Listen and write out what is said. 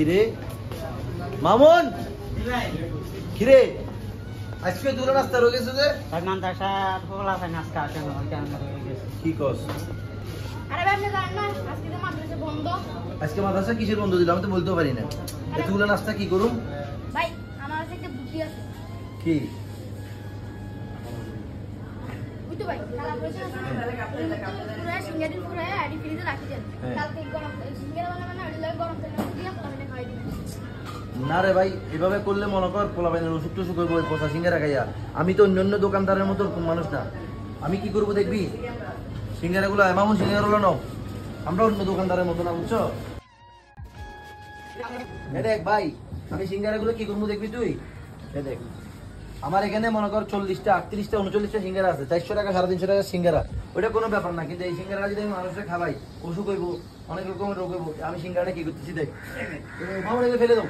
কিরে মামুন কিরে আজকে দূরে নাস্তা রয়ে গেছে যে কি কস? আজকে মাদ্রাসা কিসের বন্ধ দিল আমি তো বলতে পারি না। এতগুলো নাস্তা কি করুম? ভাই আমার কাছে একটা বুদ্ধি আছে। কি? বুঝতে ভাই খারাপ হয়েছে পুরো সিঙ্গারি পুরো আইডি ফ্রিজে রাখি দেন। কালকে গরম সিঙ্গারা বানাবেন আইডি লাগে গরম তেল দিয়ে খাওয়াবেন খাই দিবেন। না রে ভাই এভাবে করলে মনে কর পোলাপাইনের ওষুধ টুসুখ করবো ওই পচা সিঙ্গারা খাইয়া। আমি তো অন্য দোকানদারের মতো মানুষ না। আমি কি করবো দেখবি সিঙ্গারাগুলো মামুন সিঙ্গারাগুলো নাও আমরা অন্য দোকানদারের মতো না বুঝছো? দেখ ভাই আমি সিঙ্গারাগুলো কি করবো দেখবি তুই দেখ আমার এখানে মনে কর 40টা 38টা 39টা সিঙ্গারা আছে 400 টাকা 350 টাকা সিঙ্গারা ওইটা কোনো ব্যাপার না। কিন্তু এই সিঙ্গারা যদি আমি মানুষকে খাওয়াই অসুখ হইব অনেক রকমের রোগ হইব। আমি সিঙ্গারাটা কি করতেছি দেখ মামুন ফেলে দাও